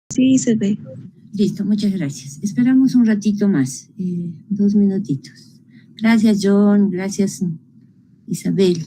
Sí, se ve. Listo, muchas gracias. Esperamos un ratito más, 2 minutitos. Gracias, John. Gracias, Isabel.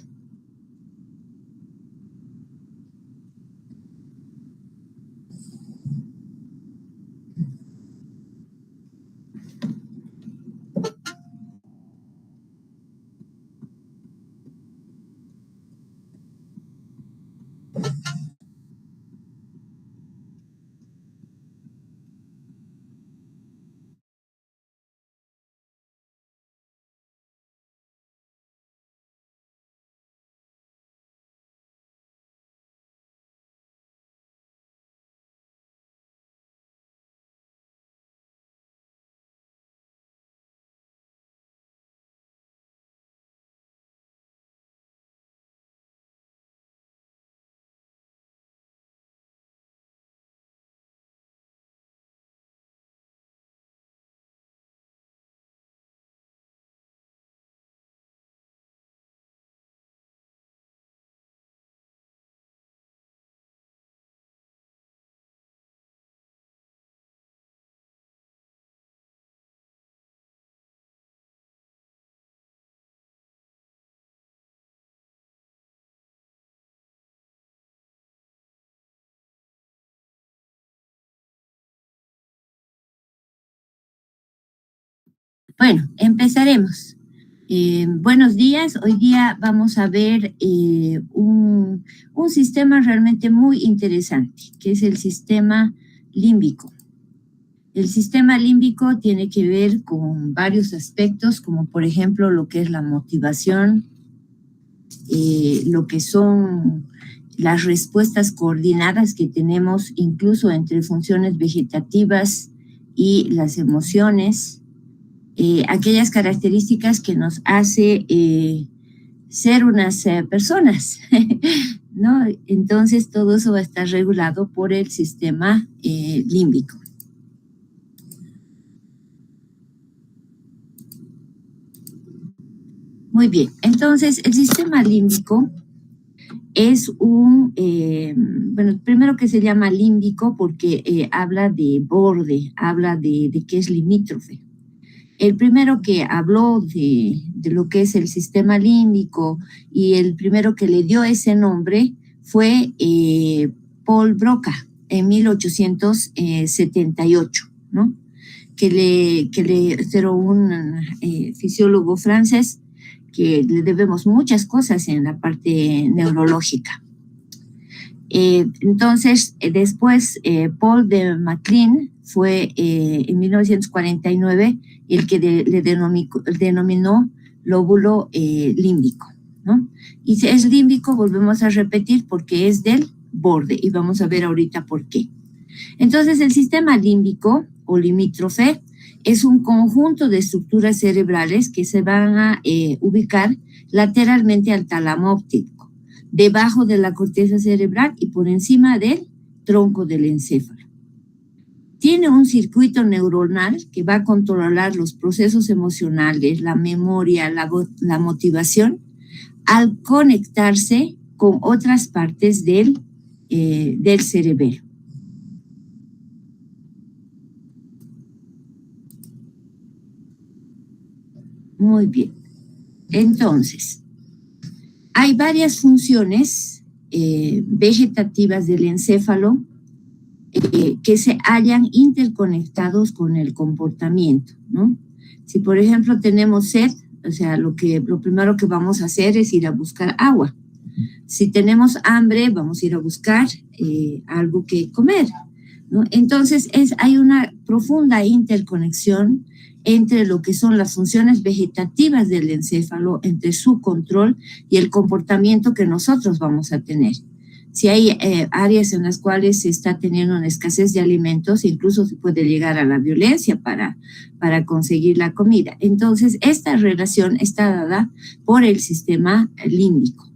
Bueno, empezaremos. Buenos días. Hoy día vamos a ver un sistema realmente muy interesante, que es el sistema límbico. El sistema límbico tiene que ver con varios aspectos, como por ejemplo lo que es la motivación, lo que son las respuestas coordinadas que tenemos incluso entre funciones vegetativas y las emociones, aquellas características que nos hace ser unas personas, ¿no? Entonces todo eso va a estar regulado por el sistema límbico. Muy bien, entonces el sistema límbico es bueno, primero que se llama límbico porque habla de borde, habla de que es limítrofe. El primero que habló de lo que es el sistema límbico y el primero que le dio ese nombre fue Paul Broca en 1878, ¿no? que era un fisiólogo francés que le debemos muchas cosas en la parte neurológica. Entonces, después, Paul de MacLean fue en 1949 el que le denominó lóbulo límbico, ¿no? Y si es límbico, volvemos a repetir, porque es del borde, y vamos a ver ahorita por qué. Entonces, el sistema límbico o limítrofe es un conjunto de estructuras cerebrales que se van a ubicar lateralmente al tálamo óptico, debajo de la corteza cerebral y por encima del tronco del encéfalo. Tiene un circuito neuronal que va a controlar los procesos emocionales, la memoria, la motivación, al conectarse con otras partes del cerebelo. Muy bien. Entonces, hay varias funciones vegetativas del encéfalo que se hallan interconectados con el comportamiento, ¿no? Si, por ejemplo, tenemos sed, o sea, lo primero que vamos a hacer es ir a buscar agua. Si tenemos hambre, vamos a ir a buscar algo que comer, ¿no? Entonces, hay una profunda interconexión entre lo que son las funciones vegetativas del encéfalo, entre su control y el comportamiento que nosotros vamos a tener. Si hay áreas en las cuales se está teniendo una escasez de alimentos, incluso se puede llegar a la violencia para conseguir la comida. Entonces, esta relación está dada por el sistema límbico,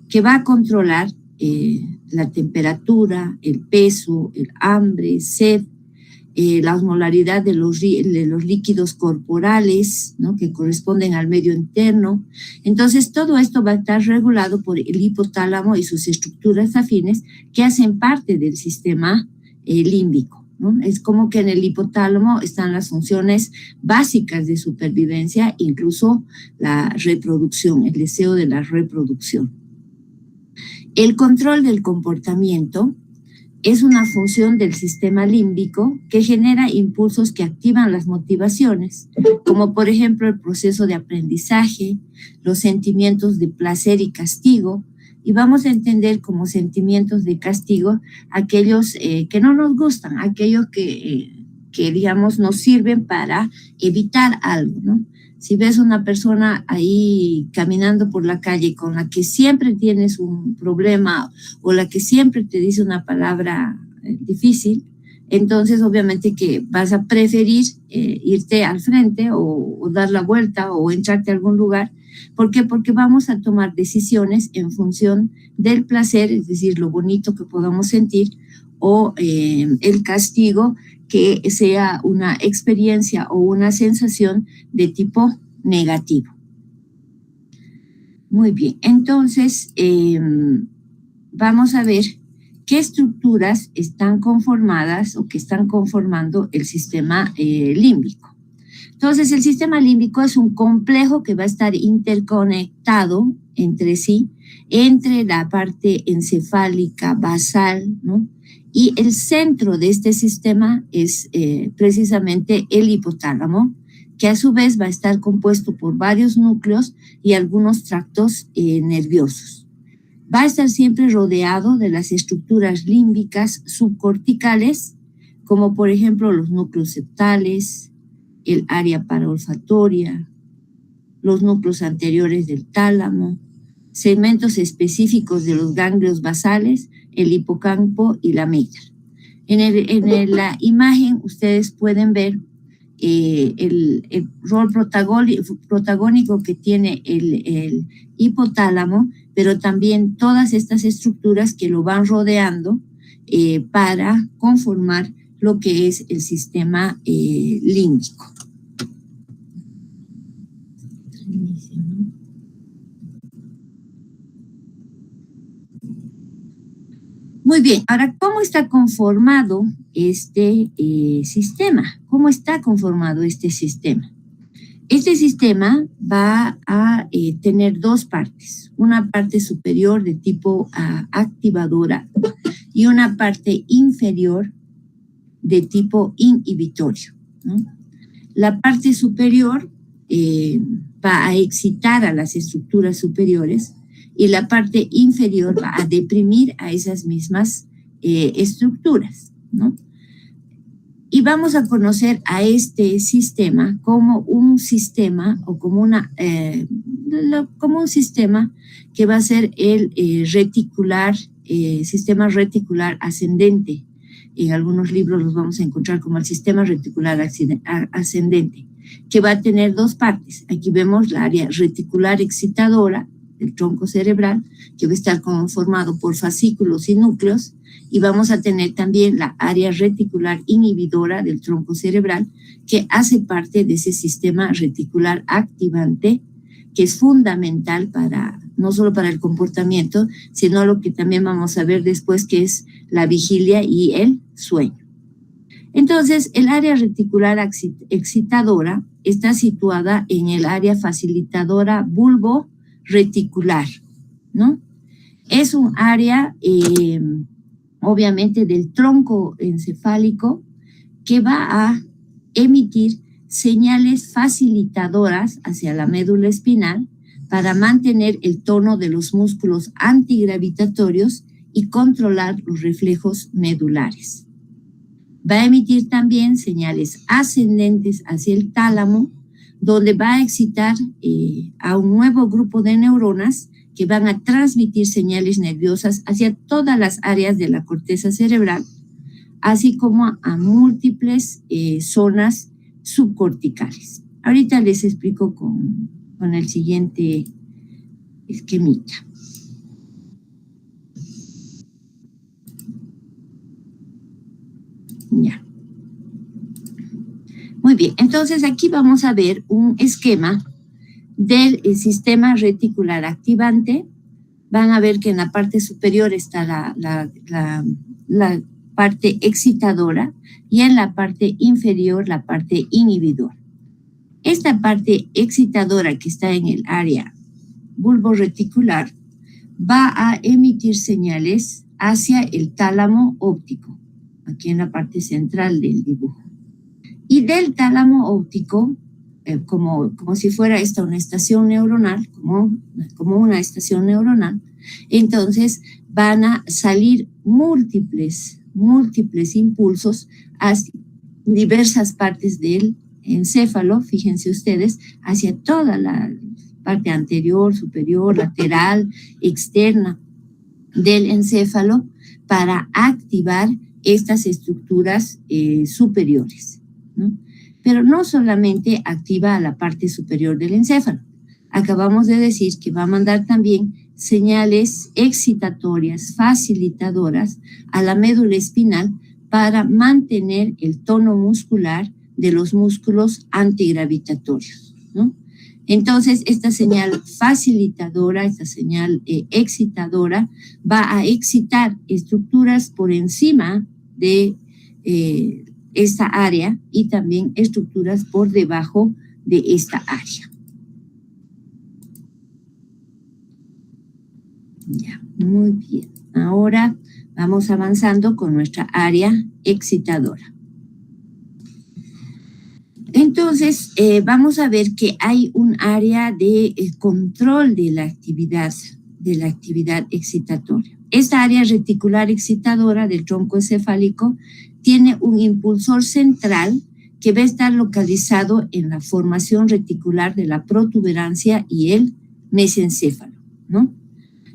que va a controlar la temperatura, el peso, el hambre, sed, la osmolaridad de los líquidos corporales, ¿no? Que corresponden al medio interno. Entonces, todo esto va a estar regulado por el hipotálamo y sus estructuras afines que hacen parte del sistema límbico. ¿no? Es como que en el hipotálamo están las funciones básicas de supervivencia, incluso la reproducción, el deseo de la reproducción. El control del comportamiento es una función del sistema límbico que genera impulsos que activan las motivaciones, como por ejemplo el proceso de aprendizaje, los sentimientos de placer y castigo, y vamos a entender como sentimientos de castigo aquellos que no nos gustan, aquellos que digamos nos sirven para evitar algo, ¿no? Si ves una persona ahí caminando por la calle con la que siempre tienes un problema o la que siempre te dice una palabra difícil, entonces obviamente que vas a preferir irte al frente o dar la vuelta o entrarte a algún lugar. ¿Por qué? Porque vamos a tomar decisiones en función del placer, es decir, lo bonito que podamos sentir, o el castigo, que sea una experiencia o una sensación de tipo negativo. Muy bien, entonces vamos a ver qué estructuras están conformadas o que están conformando el sistema límbico. Entonces, el sistema límbico es un complejo que va a estar interconectado entre sí, entre la parte encefálica, basal, ¿no? Y el centro de este sistema es precisamente el hipotálamo, que a su vez va a estar compuesto por varios núcleos y algunos tractos nerviosos. Va a estar siempre rodeado de las estructuras límbicas subcorticales, como por ejemplo los núcleos septales, el área paraolfatoria, los núcleos anteriores del tálamo, segmentos específicos de los ganglios basales, el hipocampo y la amígdala. En la imagen ustedes pueden ver el rol protagónico que tiene el hipotálamo, pero también todas estas estructuras que lo van rodeando para conformar lo que es el sistema límbico. Muy bien, ahora, ¿cómo está conformado este sistema? ¿Cómo está conformado este sistema? Este sistema va a tener dos partes, una parte superior de tipo activadora y una parte inferior de tipo inhibitorio, ¿no? La parte superior va a excitar a las estructuras superiores y la parte inferior va a deprimir a esas mismas estructuras, ¿no? Y vamos a conocer a este sistema como un sistema o como un sistema que va a ser el sistema reticular ascendente. En algunos libros los vamos a encontrar como el sistema reticular ascendente, que va a tener dos partes. Aquí vemos la área reticular excitadora del tronco cerebral, que va a estar conformado por fascículos y núcleos, y vamos a tener también la área reticular inhibidora del tronco cerebral, que hace parte de ese sistema reticular activante, que es fundamental no solo para el comportamiento, sino lo que también vamos a ver después, que es la vigilia y el sueño. Entonces, el área reticular excitadora está situada en el área facilitadora bulbo-reticular, ¿no? Es un área, obviamente, del tronco encefálico que va a emitir señales facilitadoras hacia la médula espinal para mantener el tono de los músculos antigravitatorios y controlar los reflejos medulares. Va a emitir también señales ascendentes hacia el tálamo, donde va a excitar a un nuevo grupo de neuronas que van a transmitir señales nerviosas hacia todas las áreas de la corteza cerebral, así como a múltiples zonas subcorticales. Ahorita les explico con el siguiente esquemita. Ya. Muy bien, entonces aquí vamos a ver un esquema del sistema reticular activante. Van a ver que en la parte superior está la parte excitadora, y en la parte inferior la parte inhibidora. Esta parte excitadora que está en el área bulborreticular va a emitir señales hacia el tálamo óptico, aquí en la parte central del dibujo. Y del tálamo óptico, como si fuera esta una estación neuronal, como una estación neuronal, entonces van a salir múltiples impulsos hacia diversas partes del encéfalo, fíjense ustedes, hacia toda la parte anterior, superior, lateral, externa del encéfalo, para activar estas estructuras superiores, ¿no? Pero no solamente activa a la parte superior del encéfalo. Acabamos de decir que va a mandar también señales excitatorias, facilitadoras a la médula espinal para mantener el tono muscular de los músculos antigravitatorios, ¿no? Entonces, esta señal facilitadora, esta señal excitadora, va a excitar estructuras por encima de esta área y también estructuras por debajo de esta área. Ya, muy bien. Ahora vamos avanzando con nuestra área excitadora. Entonces, vamos a ver que hay un área de control de la actividad excitatoria. Esta área reticular excitadora del tronco encefálico tiene un impulsor central que va a estar localizado en la formación reticular de la protuberancia y el mesencéfalo, ¿no?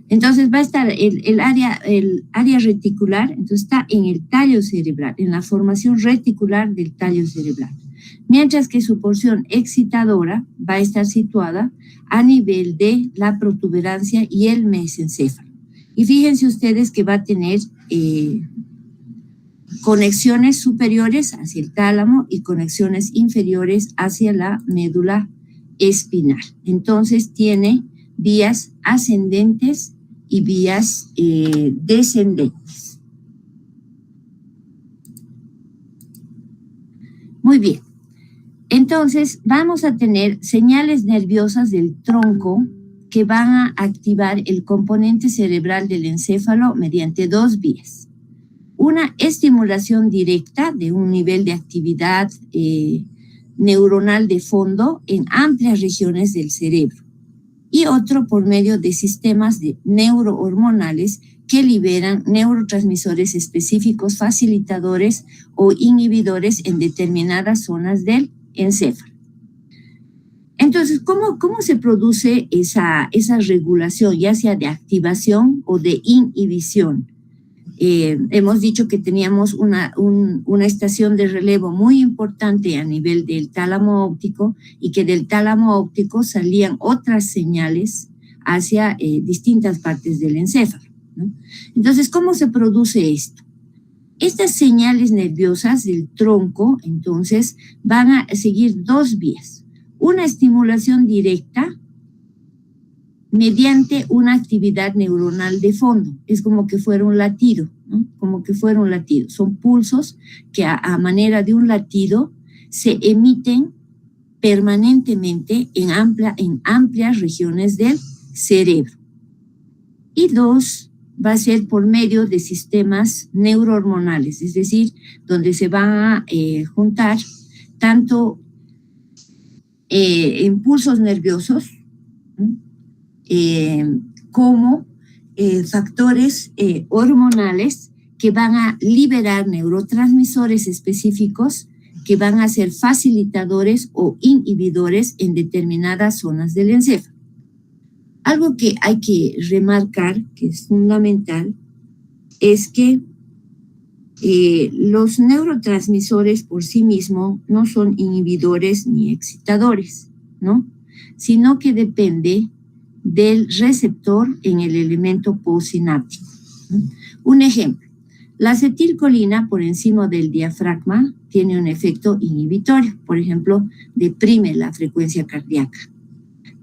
Entonces va a estar el área reticular, entonces está en el tallo cerebral, en la formación reticular del tallo cerebral. Mientras que su porción excitadora va a estar situada a nivel de la protuberancia y el mesencéfalo. Y fíjense ustedes que va a tener conexiones superiores hacia el tálamo y conexiones inferiores hacia la médula espinal. Entonces tiene vías ascendentes y vías descendentes. Muy bien. Entonces, vamos a tener señales nerviosas del tronco que van a activar el componente cerebral del encéfalo mediante dos vías. Una estimulación directa de un nivel de actividad neuronal de fondo en amplias regiones del cerebro, y otro por medio de sistemas neurohormonales que liberan neurotransmisores específicos facilitadores o inhibidores en determinadas zonas del encéfalo. Entonces, ¿cómo se produce esa regulación, ya sea de activación o de inhibición? Hemos dicho que teníamos una estación de relevo muy importante a nivel del tálamo óptico, y que del tálamo óptico salían otras señales hacia distintas partes del encéfalo, ¿no? Entonces, ¿cómo se produce esto? Estas señales nerviosas del tronco, entonces, van a seguir dos vías. Una estimulación directa mediante una actividad neuronal de fondo. Es como que fuera un latido, ¿no? Como que fuera un latido. Son pulsos que a manera de un latido se emiten permanentemente en amplias regiones del cerebro. Y dos, va a ser por medio de sistemas neurohormonales, es decir, donde se van a juntar tanto impulsos nerviosos como factores hormonales que van a liberar neurotransmisores específicos que van a ser facilitadores o inhibidores en determinadas zonas del encéfalo. Algo que hay que remarcar, que es fundamental, es que los neurotransmisores por sí mismos no son inhibidores ni excitadores, ¿no? Sino que depende del receptor en el elemento postsináptico, ¿no? Un ejemplo, la acetilcolina por encima del diafragma tiene un efecto inhibitorio, por ejemplo, deprime la frecuencia cardíaca.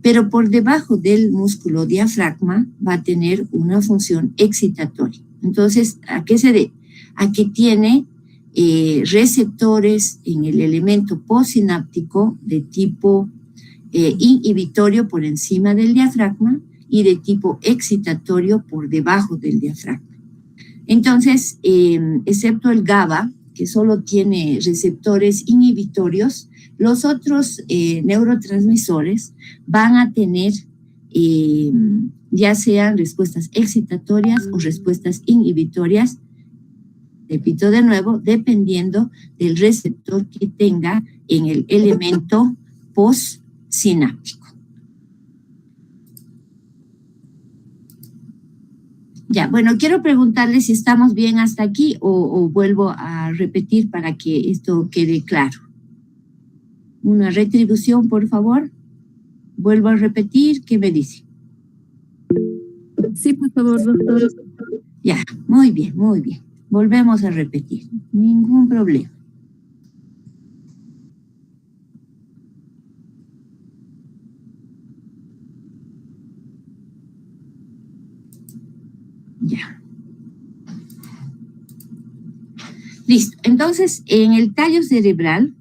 Pero por debajo del músculo diafragma va a tener una función excitatoria. Entonces, ¿a qué se debe? a que tiene receptores en el elemento postsináptico de tipo inhibitorio por encima del diafragma y de tipo excitatorio por debajo del diafragma. Entonces, excepto el GABA, que solo tiene receptores inhibitorios, los otros neurotransmisores van a tener ya sean respuestas excitatorias o respuestas inhibitorias, repito de nuevo, dependiendo del receptor que tenga en el elemento postsináptico. Ya, bueno, quiero preguntarle si estamos bien hasta aquí o vuelvo a repetir para que esto quede claro. Una retribución, por favor. Vuelvo a repetir, ¿qué me dice? Sí, por favor, doctor. Ya, muy bien, muy bien. Volvemos a repetir, ningún problema. Ya. Listo. Entonces, en el tallo cerebral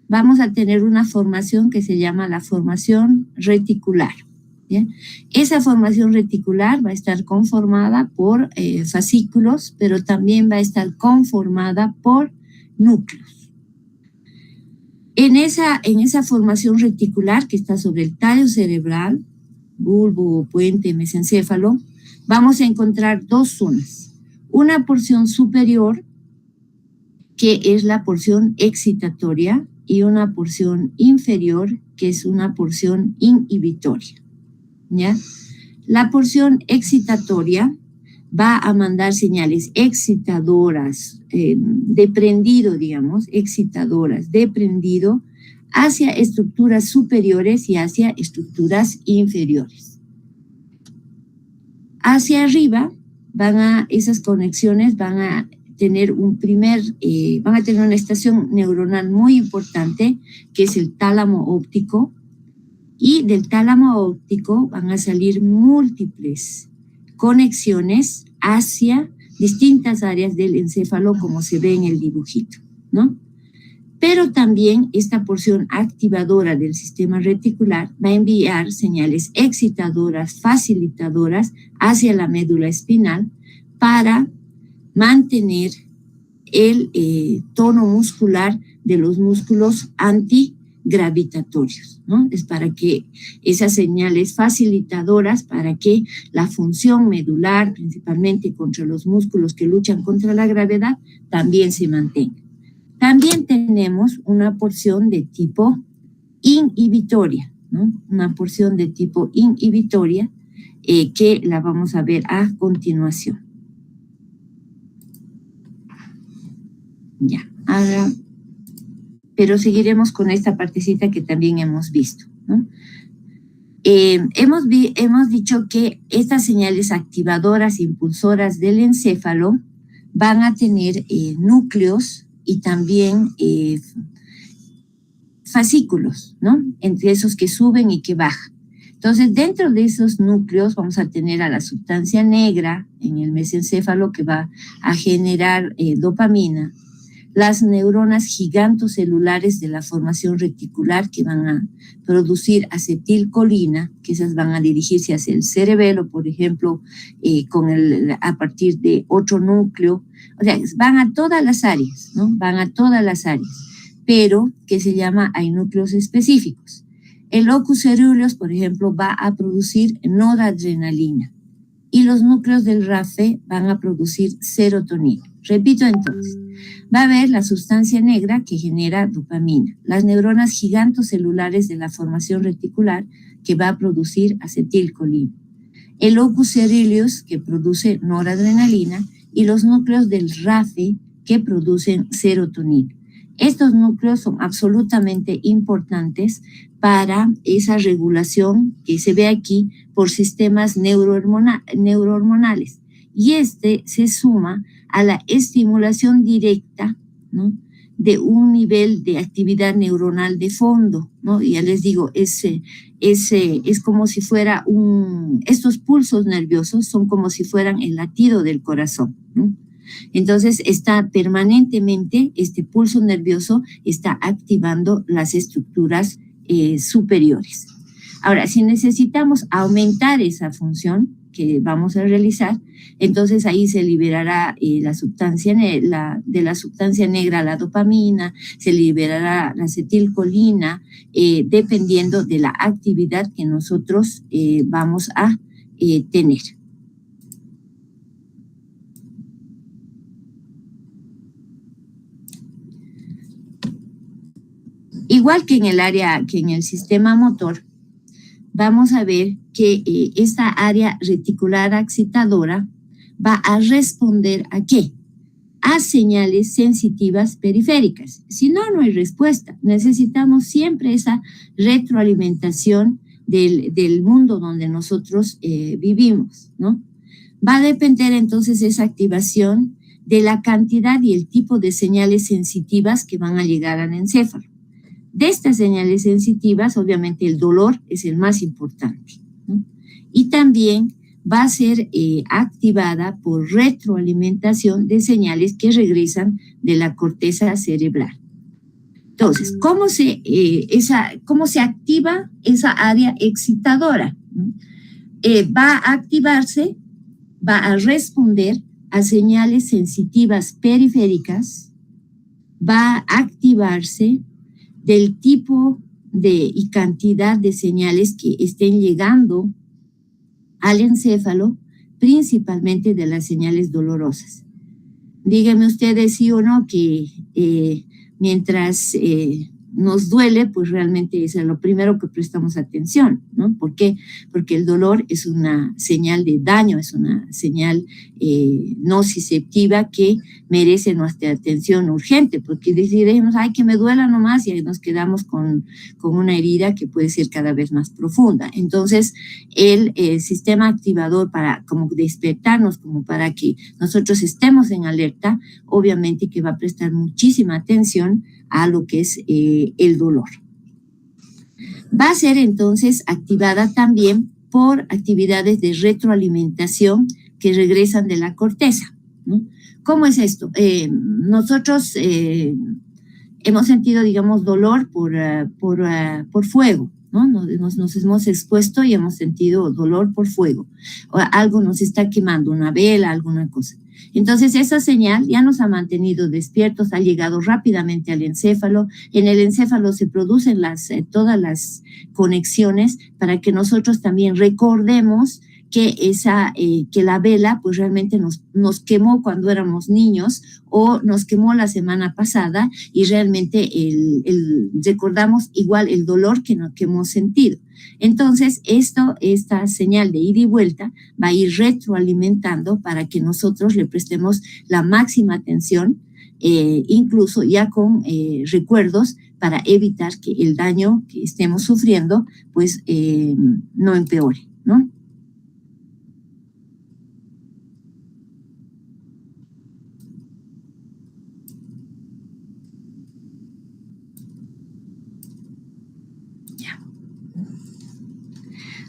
vamos a tener una formación que se llama la formación reticular. ¿Bien? Esa formación reticular va a estar conformada por fascículos, pero también va a estar conformada por núcleos. En esa formación reticular que está sobre el tallo cerebral, bulbo, puente, mesencéfalo, vamos a encontrar dos zonas. Una porción superior, que es la porción excitatoria, y una porción inferior, que es una porción inhibitoria. ¿Ya? La porción excitatoria va a mandar señales excitadoras, de prendido, digamos, excitadoras, de prendido, hacia estructuras superiores y hacia estructuras inferiores. Hacia arriba, esas conexiones van a tener van a tener una estación neuronal muy importante, que es el tálamo óptico, y del tálamo óptico van a salir múltiples conexiones hacia distintas áreas del encéfalo, como se ve en el dibujito, ¿no? Pero también esta porción activadora del sistema reticular va a enviar señales excitadoras, facilitadoras hacia la médula espinal para mantener el tono muscular de los músculos antigravitatorios, ¿no? Es para que esas señales facilitadoras, para que la función medular, principalmente contra los músculos que luchan contra la gravedad, también se mantenga. También tenemos una porción de tipo inhibitoria, ¿no? Una porción de tipo inhibitoria que la vamos a ver a continuación. Ya, ahora, pero seguiremos con esta partecita que también hemos visto, ¿no? Hemos dicho que estas señales activadoras, impulsoras del encéfalo van a tener núcleos y también fascículos, ¿no? Entre esos que suben y que bajan. Entonces, dentro de esos núcleos vamos a tener a la sustancia negra en el mesencéfalo, que va a generar dopamina, las neuronas gigantocelulares de la formación reticular, que van a producir acetilcolina, que esas van a dirigirse hacia el cerebelo, por ejemplo, a partir de otro núcleo. O sea, van a todas las áreas, ¿no? Van a todas las áreas, pero que se llama, hay núcleos específicos. El locus coeruleus, por ejemplo, va a producir noradrenalina, y los núcleos del RAFE van a producir serotonina. Repito entonces, va a haber la sustancia negra que genera dopamina, las neuronas gigantocelulares de la formación reticular, que va a producir acetilcolina, el locus coeruleus, que produce noradrenalina, y los núcleos del RAFE, que producen serotonina. Estos núcleos son absolutamente importantes para esa regulación que se ve aquí por sistemas neurohormonales. Y se suma a la estimulación directa, ¿no?, de un nivel de actividad neuronal de fondo, ¿no? Y ya les digo, es como si fuera estos pulsos nerviosos son como si fueran el latido del corazón, ¿no? Entonces está permanentemente, este pulso nervioso está activando las estructuras superiores. Ahora, si necesitamos aumentar esa función que vamos a realizar, entonces ahí se liberará la sustancia de la sustancia negra la dopamina, se liberará la acetilcolina, dependiendo de la actividad que nosotros vamos a tener. Igual que en el área, que en el sistema motor, vamos a ver que esta área reticular excitadora va a responder ¿a qué? A señales sensitivas periféricas. Si no, no hay respuesta. Necesitamos siempre esa retroalimentación del mundo donde nosotros vivimos, ¿no? Va a depender entonces esa activación de la cantidad y el tipo de señales sensitivas que van a llegar al encéfalo. De estas señales sensitivas, obviamente el dolor es el más importante, ¿no? Y también va a ser activada por retroalimentación de señales que regresan de la corteza cerebral. Entonces, ¿cómo se activa esa área excitadora? Va a activarse, va a responder a señales sensitivas periféricas, va a activarse del tipo y cantidad de señales que estén llegando al encéfalo, principalmente de las señales dolorosas. Díganme ustedes sí o no que mientras nos duele, pues realmente es lo primero que prestamos atención, ¿no? ¿Por qué? Porque el dolor es una señal de daño, es una señal nociceptiva que merece nuestra atención urgente, porque decimos, ay, que me duela nomás, y ahí nos quedamos con una herida que puede ser cada vez más profunda. Entonces, el sistema activador para como despertarnos, como para que nosotros estemos en alerta, obviamente que va a prestar muchísima atención a lo que es el dolor. Va a ser entonces activada también por actividades de retroalimentación que regresan de la corteza, ¿no? ¿Cómo es esto? Nosotros hemos sentido, digamos, dolor por fuego, ¿no? Nos hemos expuesto y hemos sentido dolor por fuego. O algo nos está quemando, una vela, alguna cosa. Entonces, esa señal ya nos ha mantenido despiertos, ha llegado rápidamente al encéfalo. En el encéfalo se producen todas las conexiones para que nosotros también recordemos que la vela pues realmente nos quemó cuando éramos niños o nos quemó la semana pasada y realmente recordamos igual el dolor que hemos sentido. Entonces, esta señal de ida y vuelta va a ir retroalimentando para que nosotros le prestemos la máxima atención, incluso ya con recuerdos para evitar que el daño que estemos sufriendo pues no empeore, ¿no?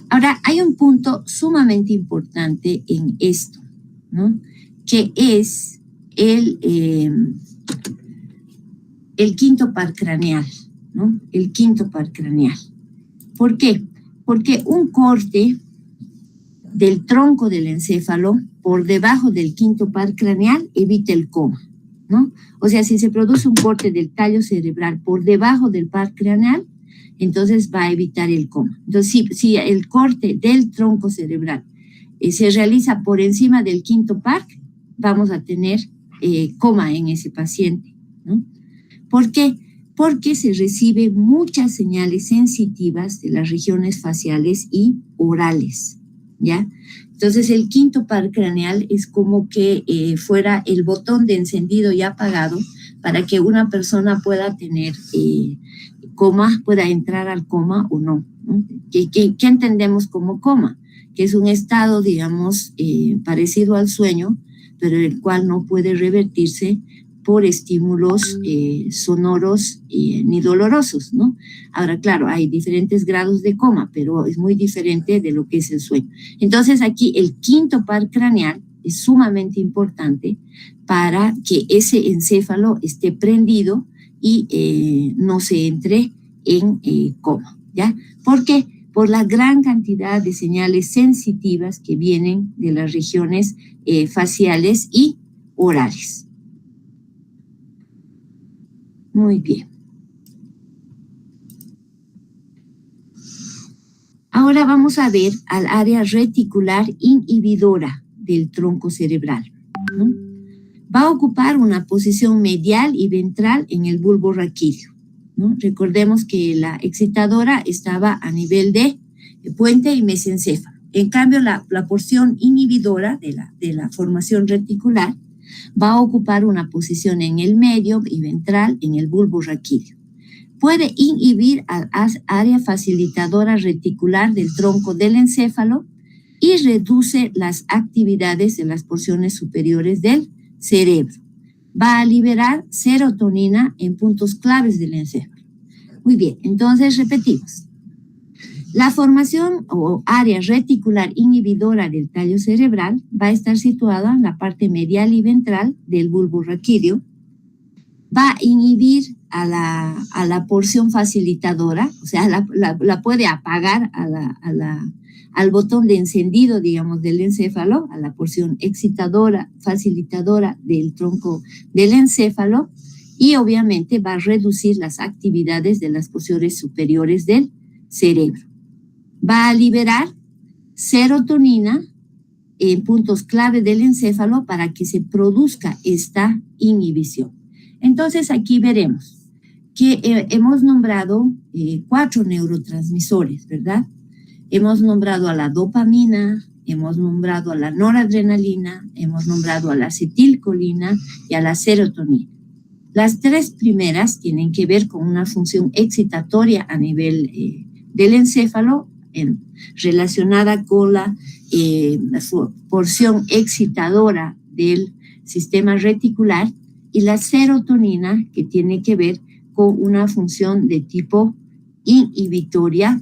Ahora, hay un punto sumamente importante en esto, ¿no? Que es el quinto par craneal, ¿no? El quinto par craneal. ¿Por qué? Porque un corte del tronco del encéfalo por debajo del quinto par craneal evita el coma, ¿no? O sea, si se produce un corte del tallo cerebral por debajo del par craneal, entonces va a evitar el coma. Entonces, si el corte del tronco cerebral se realiza por encima del quinto par, vamos a tener coma en ese paciente, ¿no? ¿Por qué? Porque se reciben muchas señales sensitivas de las regiones faciales y orales, ¿ya? Entonces, el quinto par craneal es como que fuera el botón de encendido y apagado para que una persona pueda tener coma, pueda entrar al coma o no, ¿no? ¿Qué entendemos como coma? Que es un estado, digamos, parecido al sueño, pero el cual no puede revertirse por estímulos sonoros ni dolorosos, ¿no? Ahora, claro, hay diferentes grados de coma, pero es muy diferente de lo que es el sueño. Entonces, aquí el quinto par craneal es sumamente importante para que ese encéfalo esté prendido y no se entre en coma, ¿ya? ¿Por qué? Por la gran cantidad de señales sensitivas que vienen de las regiones faciales y orales. Muy bien. Ahora vamos a ver al área reticular inhibidora del tronco cerebral, ¿no? Va a ocupar una posición medial y ventral en el bulbo raquídeo, ¿no? Recordemos que la excitadora estaba a nivel de puente y mesencéfalo. En cambio, la porción inhibidora de la formación reticular va a ocupar una posición en el medio y ventral en el bulbo raquídeo. Puede inhibir al área facilitadora reticular del tronco del encéfalo y reduce las actividades de las porciones superiores del cerebro. Va a liberar serotonina en puntos claves del encéfalo. Muy bien, entonces repetimos. La formación o área reticular inhibidora del tallo cerebral va a estar situada en la parte medial y ventral del bulbo raquídeo. Va a inhibir a la porción facilitadora, o sea, la puede apagar al botón de encendido, digamos, del encéfalo, a la porción excitadora, facilitadora del tronco del encéfalo, y obviamente va a reducir las actividades de las porciones superiores del cerebro. Va a liberar serotonina en puntos clave del encéfalo para que se produzca esta inhibición. Entonces aquí veremos que hemos nombrado 4 neurotransmisores, ¿verdad? Hemos nombrado a la dopamina, hemos nombrado a la noradrenalina, hemos nombrado a la acetilcolina y a la serotonina. Las 3 primeras tienen que ver con una función excitatoria a nivel del encéfalo, relacionada con la porción excitadora del sistema reticular, y la serotonina, que tiene que ver con una función de tipo inhibitoria,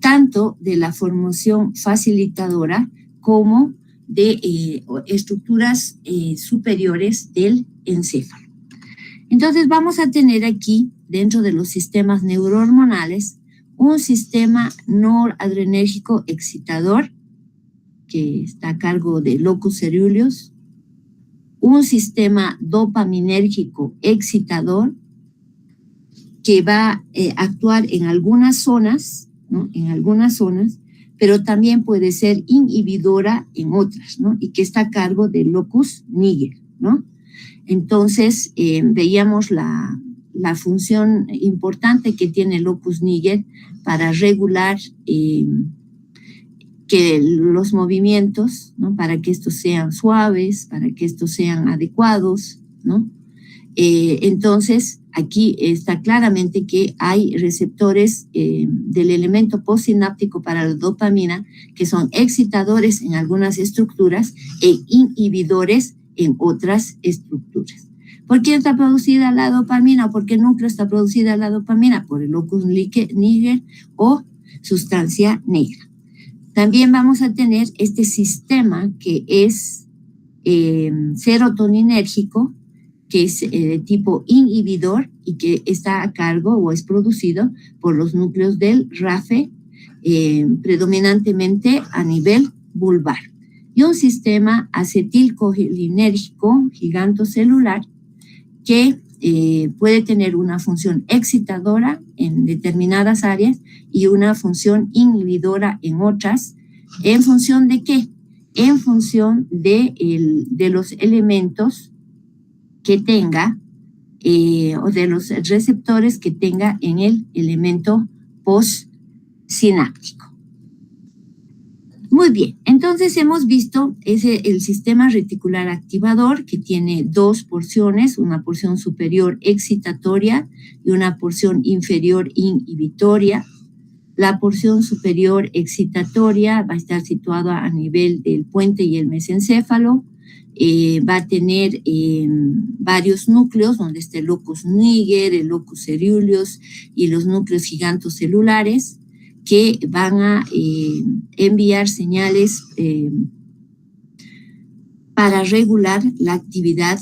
tanto de la formación facilitadora como de estructuras superiores del encéfalo. Entonces vamos a tener aquí, dentro de los sistemas neurohormonales, un sistema noradrenérgico excitador, que está a cargo de locus coeruleus, un sistema dopaminérgico excitador, que va a actuar en algunas zonas, ¿no? En algunas zonas, pero también puede ser inhibidora en otras, ¿no? Y que está a cargo del locus niger, ¿no? Entonces, veíamos la función importante que tiene el locus niger para regular que los movimientos, ¿no? Para que estos sean suaves, para que estos sean adecuados, ¿no? Entonces, aquí está claramente que hay receptores del elemento postsináptico para la dopamina que son excitadores en algunas estructuras e inhibidores en otras estructuras. ¿Por qué está producida la dopamina o por qué núcleo está producida la dopamina? Por el locus niger o sustancia negra. También vamos a tener este sistema que es serotoninérgico, que es de tipo inhibidor y que está a cargo o es producido por los núcleos del RAFE, predominantemente a nivel vulvar. Y un sistema acetilcolinérgico gigantocelular que puede tener una función excitadora en determinadas áreas y una función inhibidora en otras. ¿En función de qué? En función de los elementos que tenga o de los receptores que tenga en el elemento postsináptico. Muy bien, entonces hemos visto el sistema reticular activador, que tiene 2 porciones, una porción superior excitatoria y una porción inferior inhibitoria. La porción superior excitatoria va a estar situada a nivel del puente y el mesencéfalo. Va a tener varios núcleos, donde está el locus niger, el locus coeruleus y los núcleos gigantocelulares. que van a enviar señales para regular la actividad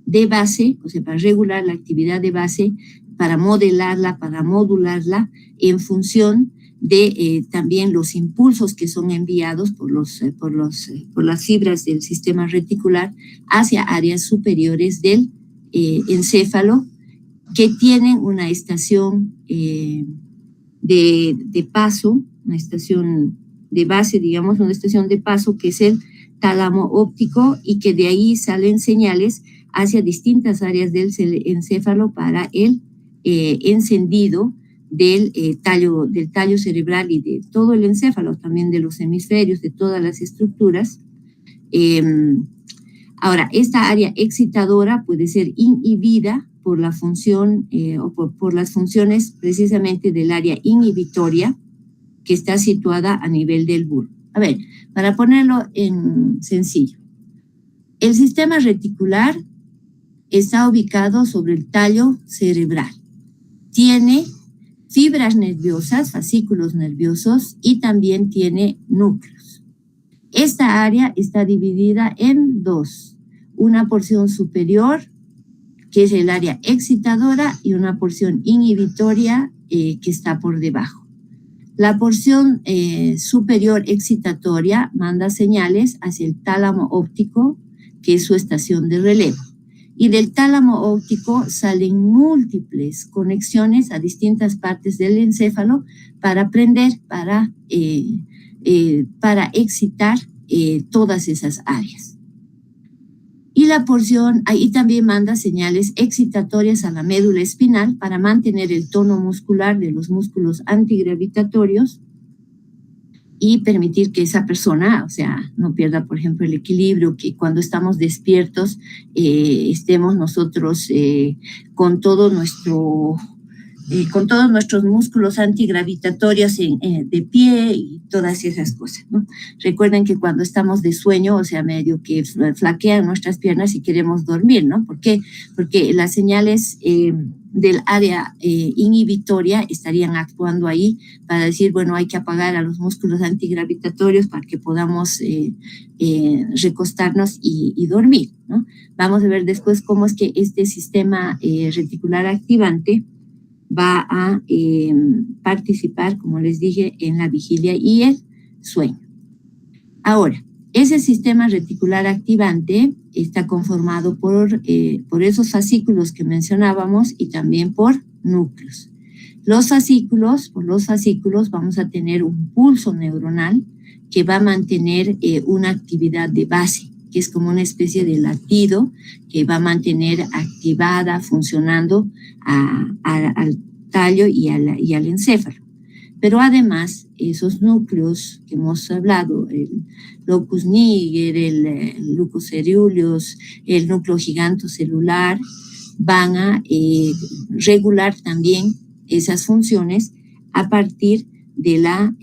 de base, o sea, para regular la actividad de base, para modelarla, para modularla en función de también los impulsos que son enviados por las fibras del sistema reticular hacia áreas superiores del encéfalo, que tienen una estación de paso, una estación de base, digamos, una estación de paso que es el tálamo óptico, y que de ahí salen señales hacia distintas áreas del encéfalo para el encendido del tallo cerebral y de todo el encéfalo, también de los hemisferios, de todas las estructuras. Ahora, esta área excitadora puede ser inhibida por la función o por las funciones precisamente del área inhibitoria, que está situada a nivel del bulbo. A ver, para ponerlo en sencillo, el sistema reticular está ubicado sobre el tallo cerebral. Tiene fibras nerviosas, fascículos nerviosos, y también tiene núcleos. Esta área está dividida en dos: una porción superior, que es el área excitadora, y una porción inhibitoria que está por debajo. La porción superior excitatoria manda señales hacia el tálamo óptico, que es su estación de relevo. Y del tálamo óptico salen múltiples conexiones a distintas partes del encéfalo para excitar todas esas áreas. Y la porción ahí también manda señales excitatorias a la médula espinal para mantener el tono muscular de los músculos antigravitatorios y permitir que esa persona, o sea, no pierda, por ejemplo, el equilibrio, que cuando estamos despiertos estemos nosotros con todos nuestros músculos antigravitatorios de pie y todas esas cosas, ¿no? Recuerden que cuando estamos de sueño, o sea, medio que flaquean nuestras piernas y queremos dormir, ¿no? ¿Por qué? Porque las señales del área inhibitoria estarían actuando ahí para decir, bueno, hay que apagar a los músculos antigravitatorios para que podamos recostarnos y dormir, ¿no? Vamos a ver después cómo es que este sistema reticular activante va a participar, como les dije, en la vigilia y el sueño. Ahora, ese sistema reticular activante está conformado por esos fascículos que mencionábamos y también por núcleos. Por los fascículos vamos a tener un pulso neuronal que va a mantener una actividad de base, que es como una especie de latido que va a mantener activada, funcionando al tallo y al encéfalo. Pero además, esos núcleos que hemos hablado, el locus niger, el lucus coeruleus, el núcleo gigantocelular, van a regular también esas funciones a partir de la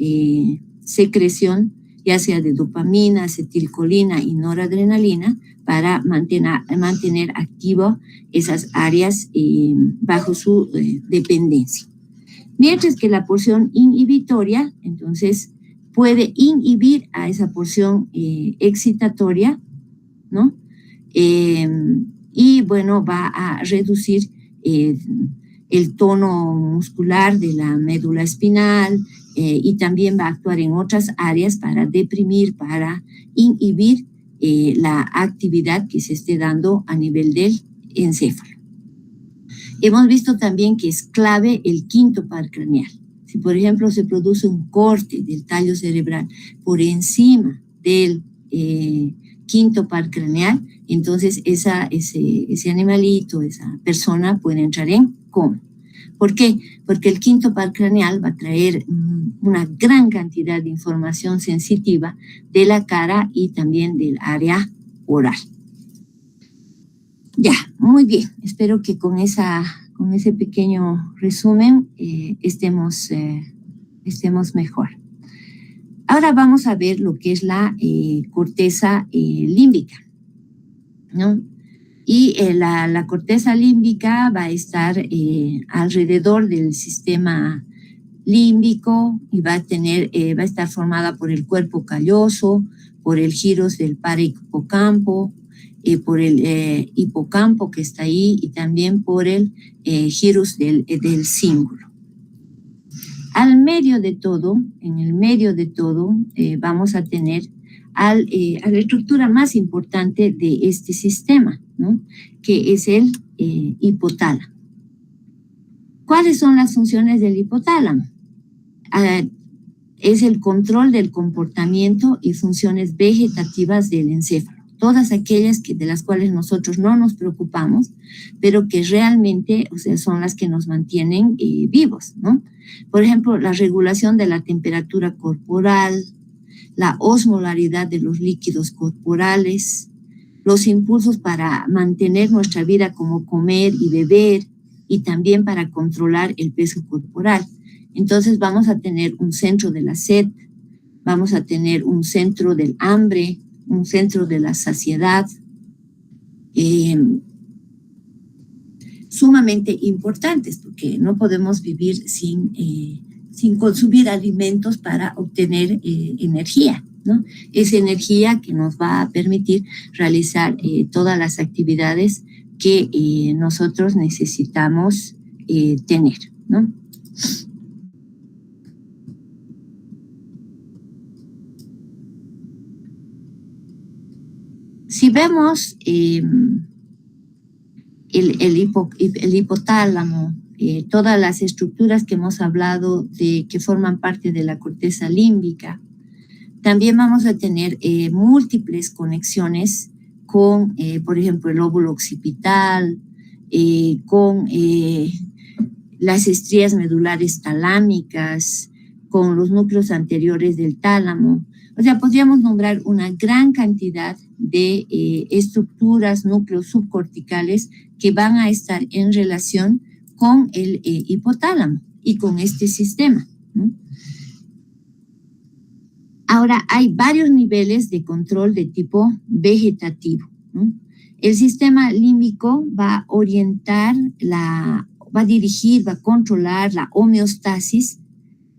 secreción, ya sea de dopamina, acetilcolina y noradrenalina, para mantener activo esas áreas bajo su dependencia. Mientras que la porción inhibitoria, entonces, puede inhibir a esa porción excitatoria, ¿no? Y bueno, va a reducir el tono muscular de la médula espinal, y también va a actuar en otras áreas para deprimir, para inhibir la actividad que se esté dando a nivel del encéfalo. Hemos visto también que es clave el quinto par craneal. Si, por ejemplo, se produce un corte del tallo cerebral por encima del quinto par craneal, entonces ese animalito, esa persona puede entrar en coma. ¿Por qué? Porque el quinto par craneal va a traer una gran cantidad de información sensitiva de la cara y también del área oral. Ya, muy bien. Espero que con ese pequeño resumen estemos mejor. Ahora vamos a ver lo que es la corteza límbica, ¿no? Y la corteza límbica va a estar alrededor del sistema límbico y va a estar formada por el cuerpo calloso, por el giros del parahipocampo, por el hipocampo que está ahí y también por el giros del cíngulo. En el medio de todo, vamos a tener a la estructura más importante de este sistema, ¿no? Que es el hipotálamo. ¿Cuáles son las funciones del hipotálamo? Es el control del comportamiento y funciones vegetativas del encéfalo. Todas aquellas de las cuales nosotros no nos preocupamos, pero que realmente, o sea, son las que nos mantienen vivos, ¿no? Por ejemplo, la regulación de la temperatura corporal, la osmolaridad de los líquidos corporales, los impulsos para mantener nuestra vida como comer y beber, y también para controlar el peso corporal. Entonces vamos a tener un centro de la sed, vamos a tener un centro del hambre, un centro de la saciedad, sumamente importantes, porque no podemos vivir sin consumir alimentos para obtener energía, ¿no? Esa energía que nos va a permitir realizar todas las actividades que nosotros necesitamos tener, ¿no? Si vemos el hipotálamo, todas las estructuras que hemos hablado que forman parte de la corteza límbica, también vamos a tener múltiples conexiones con, por ejemplo, el óvulo occipital, con las estrías medulares talámicas, con los núcleos anteriores del tálamo. O sea, podríamos nombrar una gran cantidad de estructuras, núcleos subcorticales que van a estar en relación con el hipotálamo y con este sistema, ¿no? Ahora, hay varios niveles de control de tipo vegetativo, ¿no? El sistema límbico va a orientar, va a dirigir, va a controlar la homeostasis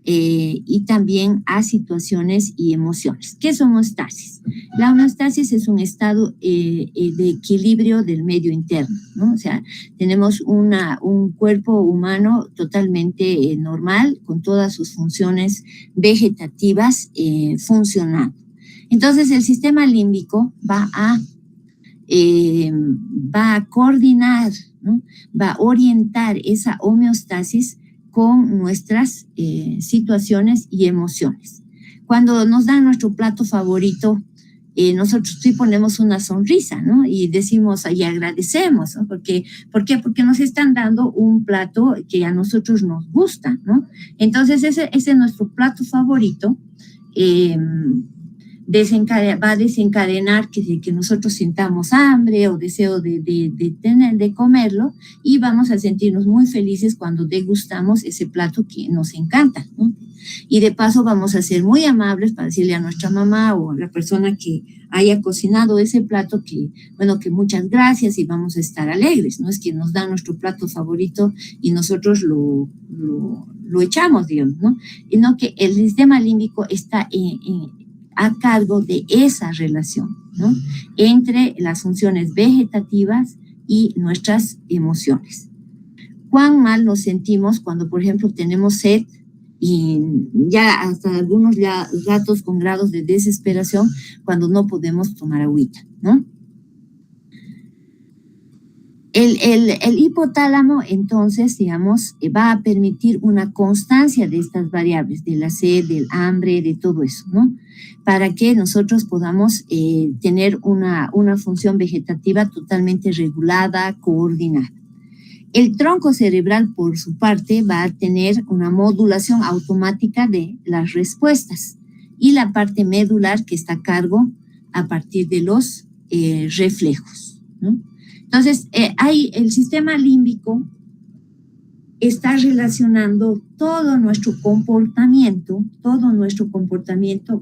y también a situaciones y emociones. ¿Qué es homeostasis? La homeostasis es un estado de equilibrio del medio interno, ¿no? O sea, tenemos un cuerpo humano totalmente normal, con todas sus funciones vegetativas funcionando. Entonces, el sistema límbico va a coordinar, ¿no? Va a orientar esa homeostasis con nuestras situaciones y emociones. Cuando nos dan nuestro plato favorito, nosotros sí ponemos una sonrisa, ¿no? Y decimos y agradecemos, ¿no? ¿Por qué? Porque nos están dando un plato que a nosotros nos gusta, ¿no? Entonces ese es nuestro plato favorito. Va a desencadenar que nosotros sintamos hambre o deseo de comerlo, y vamos a sentirnos muy felices cuando degustamos ese plato que nos encanta, ¿no? Y de paso vamos a ser muy amables para decirle a nuestra mamá o a la persona que haya cocinado ese plato que muchas gracias, y vamos a estar alegres. No es que nos dan nuestro plato favorito y nosotros lo echamos, digamos, ¿no? Sino que el sistema límbico está a cargo de esa relación, ¿no? Entre las funciones vegetativas y nuestras emociones. ¿Cuán mal nos sentimos cuando, por ejemplo, tenemos sed y ya hasta algunos ratos con grados de desesperación cuando no podemos tomar agüita, ¿no? El hipotálamo, entonces, digamos, va a permitir una constancia de estas variables, de la sed, del hambre, de todo eso, ¿no? Para que nosotros podamos tener una función vegetativa totalmente regulada, coordinada. El tronco cerebral, por su parte, va a tener una modulación automática de las respuestas, y la parte medular que está a cargo a partir de los reflejos, ¿no? Entonces, el sistema límbico está relacionando todo nuestro comportamiento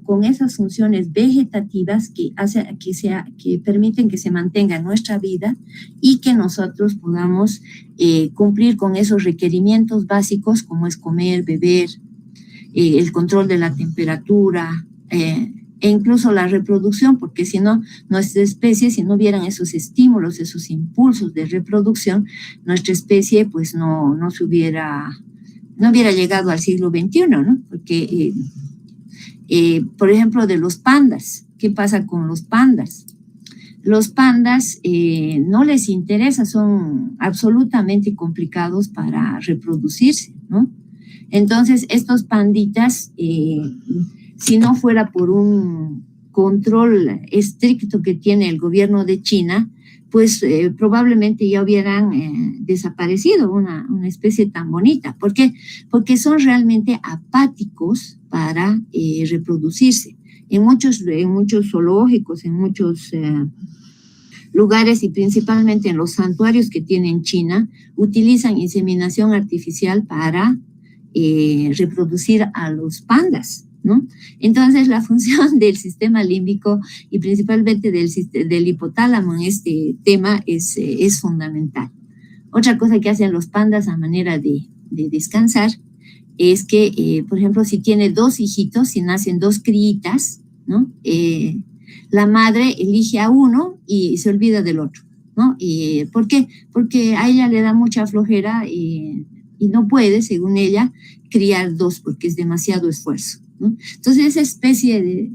con esas funciones vegetativas que permiten que se mantenga nuestra vida y que nosotros podamos cumplir con esos requerimientos básicos como es comer, beber, el control de la temperatura, e incluso la reproducción, porque si no, nuestra especie, si no hubieran esos estímulos, esos impulsos de reproducción, nuestra especie pues no hubiera llegado al siglo XXI, ¿no? Porque, por ejemplo, de los pandas, ¿qué pasa con los pandas? Los pandas no les interesa, son absolutamente complicados para reproducirse, ¿no? Entonces, estos panditas, si no fuera por un control estricto que tiene el gobierno de China, pues probablemente ya hubieran desaparecido una especie tan bonita. ¿Por qué? Porque son realmente apáticos para reproducirse. En muchos zoológicos, en muchos lugares y principalmente en los santuarios que tiene China, utilizan inseminación artificial para reproducir a los pandas, ¿no? Entonces, la función del sistema límbico y principalmente del hipotálamo en este tema es fundamental. Otra cosa que hacen los pandas a manera de descansar es que, por ejemplo, si tiene 2 hijitos, si nacen 2 criitas, ¿no? La madre elige a uno y se olvida del otro, ¿no? ¿Por qué? Porque a ella le da mucha flojera y no puede, según ella, criar 2 porque es demasiado esfuerzo, ¿no? Entonces, esa especie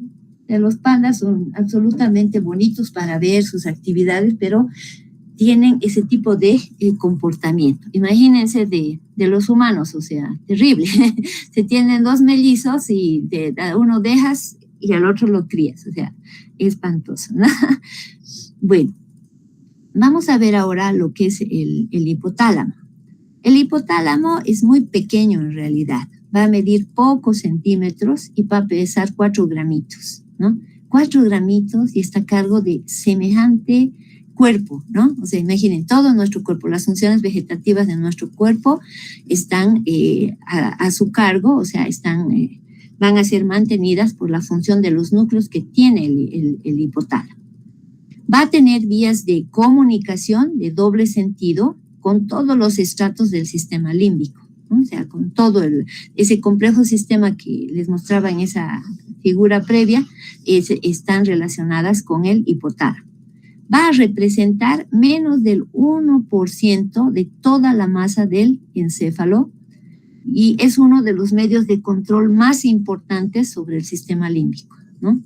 de los pandas son absolutamente bonitos para ver sus actividades, pero tienen ese tipo de comportamiento. Imagínense de los humanos, o sea, terrible. Se tienen 2 mellizos y a uno dejas y al otro lo crías, o sea, espantoso, ¿no? Bueno, vamos a ver ahora lo que es el hipotálamo. El hipotálamo es muy pequeño en realidad, va a medir pocos centímetros y va a pesar 4 gramitos, ¿no? 4 gramitos y está a cargo de semejante cuerpo, ¿no? O sea, imaginen, todo nuestro cuerpo, las funciones vegetativas de nuestro cuerpo están a su cargo, o sea, van a ser mantenidas por la función de los núcleos que tiene el hipotálamo. Va a tener vías de comunicación de doble sentido con todos los estratos del sistema límbico, ¿no? O sea, con todo ese complejo sistema que les mostraba en esa figura previa, están relacionadas con el hipotálamo. Va a representar menos del 1% de toda la masa del encéfalo y es uno de los medios de control más importantes sobre el sistema límbico, ¿no?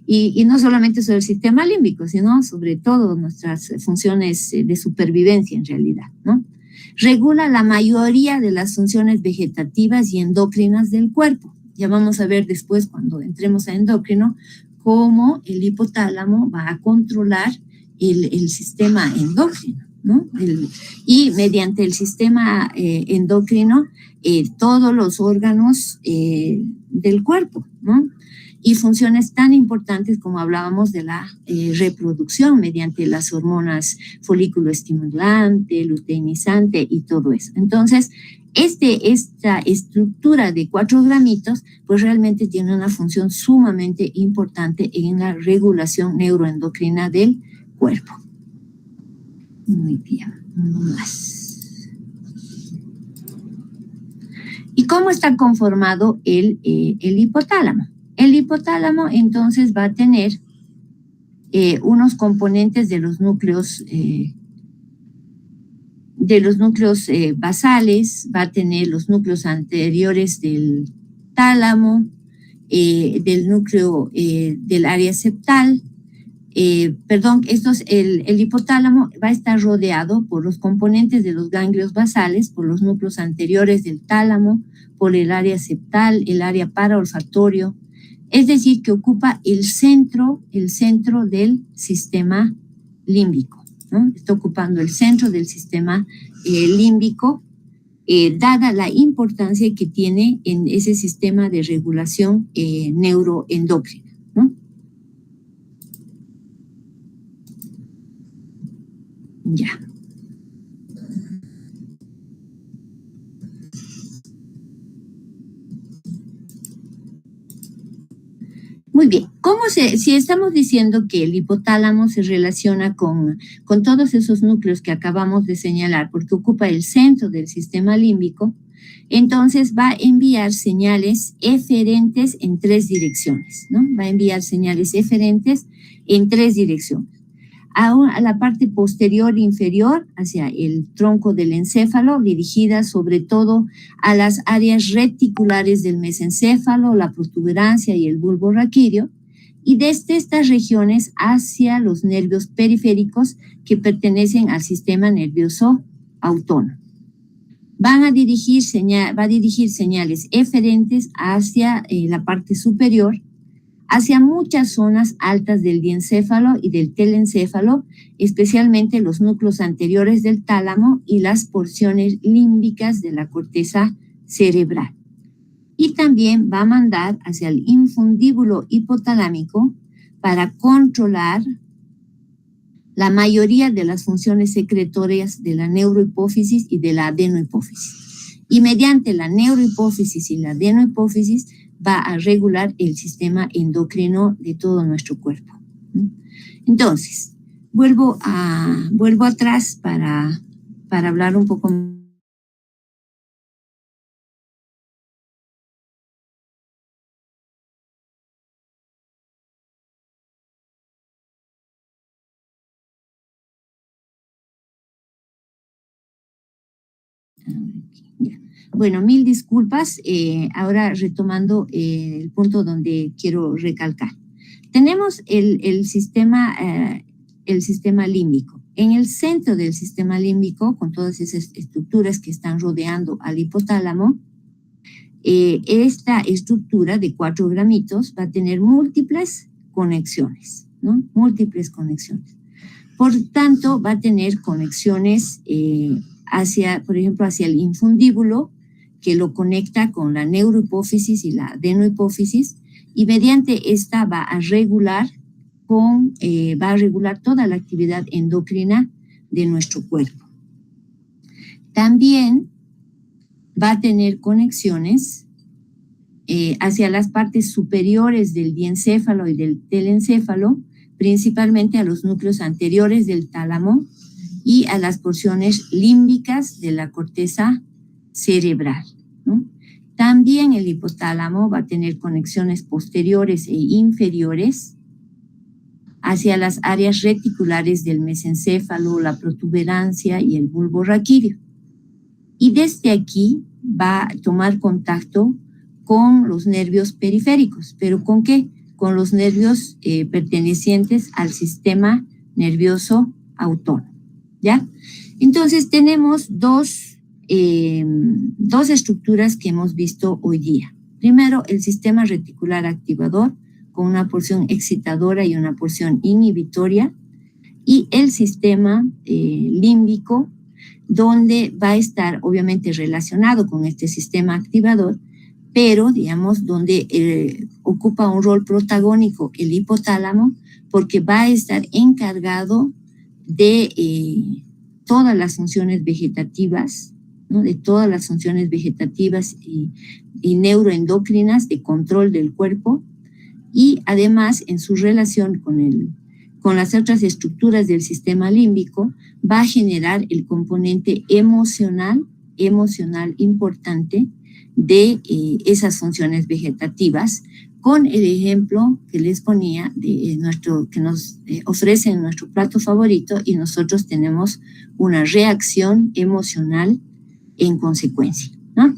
Y no solamente sobre el sistema límbico, sino sobre todo nuestras funciones de supervivencia en realidad, ¿no? Regula la mayoría de las funciones vegetativas y endocrinas del cuerpo. Ya vamos a ver después, cuando entremos a endocrino, cómo el hipotálamo va a controlar el sistema endocrino, ¿no? Y mediante el sistema endocrino, todos los órganos del cuerpo, ¿no? Y funciones tan importantes como hablábamos de la reproducción mediante las hormonas folículo estimulante, luteinizante y todo eso. Entonces, esta estructura de 4 gramitos, pues realmente tiene una función sumamente importante en la regulación neuroendocrina del cuerpo. Muy bien, más. ¿Y cómo está conformado el hipotálamo? El hipotálamo entonces va a tener unos componentes de los núcleos basales, va a tener los núcleos anteriores del tálamo, del núcleo del área septal. El hipotálamo va a estar rodeado por los componentes de los ganglios basales, por los núcleos anteriores del tálamo, por el área septal, el área paraolfatorio. Es decir, que ocupa el centro del sistema límbico, ¿no? Está ocupando el centro del sistema límbico, dada la importancia que tiene en ese sistema de regulación neuroendocrina, ¿no? Ya. Muy bien, si estamos diciendo que el hipotálamo se relaciona con todos esos núcleos que acabamos de señalar, porque ocupa el centro del sistema límbico, Entonces va a enviar señales eferentes en 3 direcciones, ¿no? Va a enviar señales eferentes en 3 direcciones. A la parte posterior e inferior, hacia el tronco del encéfalo, dirigida sobre todo a las áreas reticulares del mesencéfalo, la protuberancia y el bulbo raquídeo, y desde estas regiones hacia los nervios periféricos que pertenecen al sistema nervioso autónomo. Va a dirigir señales eferentes hacia la parte superior, hacia muchas zonas altas del diencéfalo y del telencéfalo, especialmente los núcleos anteriores del tálamo y las porciones límbicas de la corteza cerebral. Y también va a mandar hacia el infundíbulo hipotalámico para controlar la mayoría de las funciones secretorias de la neurohipófisis y de la adenohipófisis. Y mediante la neurohipófisis y la adenohipófisis va a regular el sistema endocrino de todo nuestro cuerpo. Entonces, vuelvo atrás para hablar un poco más. Bueno, mil disculpas. Ahora retomando el punto donde quiero recalcar. Tenemos el sistema límbico. En el centro del sistema límbico, con todas esas estructuras que están rodeando al hipotálamo, esta estructura de 4 gramitos va a tener múltiples conexiones, ¿no? Múltiples conexiones. Por tanto, va a tener conexiones por ejemplo, hacia el infundíbulo, que lo conecta con la neurohipófisis y la adenohipófisis, y mediante esta va a regular toda la actividad endocrina de nuestro cuerpo. También va a tener conexiones hacia las partes superiores del diencéfalo y del telencéfalo, principalmente a los núcleos anteriores del tálamo y a las porciones límbicas de la corteza cerebral, ¿no? También el hipotálamo va a tener conexiones posteriores e inferiores hacia las áreas reticulares del mesencéfalo, la protuberancia y el bulbo raquídeo. Y desde aquí va a tomar contacto con los nervios periféricos. ¿Pero con qué? Con los nervios pertenecientes al sistema nervioso autónomo, ¿ya? Entonces tenemos dos estructuras que hemos visto hoy día. Primero, el sistema reticular activador, con una porción excitadora y una porción inhibitoria, y el sistema límbico, donde va a estar obviamente relacionado con este sistema activador, pero digamos donde ocupa un rol protagónico el hipotálamo, porque va a estar encargado de todas las funciones vegetativas, ¿no? De todas las funciones vegetativas y neuroendocrinas de control del cuerpo, y además en su relación con las otras estructuras del sistema límbico va a generar el componente emocional importante de esas funciones vegetativas, con el ejemplo que les ponía de que nos ofrece en nuestro plato favorito, y nosotros tenemos una reacción emocional en consecuencia, ¿no?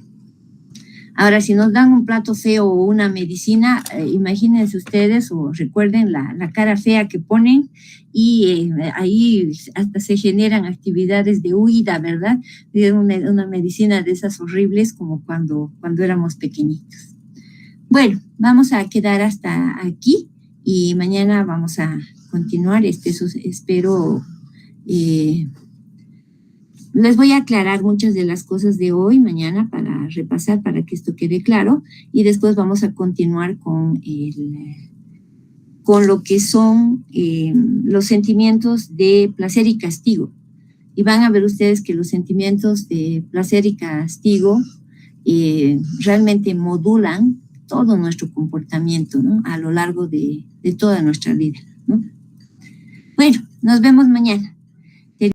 Ahora, si nos dan un plato feo o una medicina, imagínense ustedes o recuerden la cara fea que ponen, y ahí hasta se generan actividades de huida, ¿verdad? De una medicina de esas horribles como cuando éramos pequeñitos. Bueno, vamos a quedar hasta aquí y mañana vamos a continuar. Espero... les voy a aclarar muchas de las cosas de hoy, mañana, para repasar, para que esto quede claro, y después vamos a continuar con lo que son los sentimientos de placer y castigo. Y van a ver ustedes que los sentimientos de placer y castigo realmente modulan todo nuestro comportamiento, ¿no? A lo largo de toda nuestra vida, ¿no? Bueno, nos vemos mañana.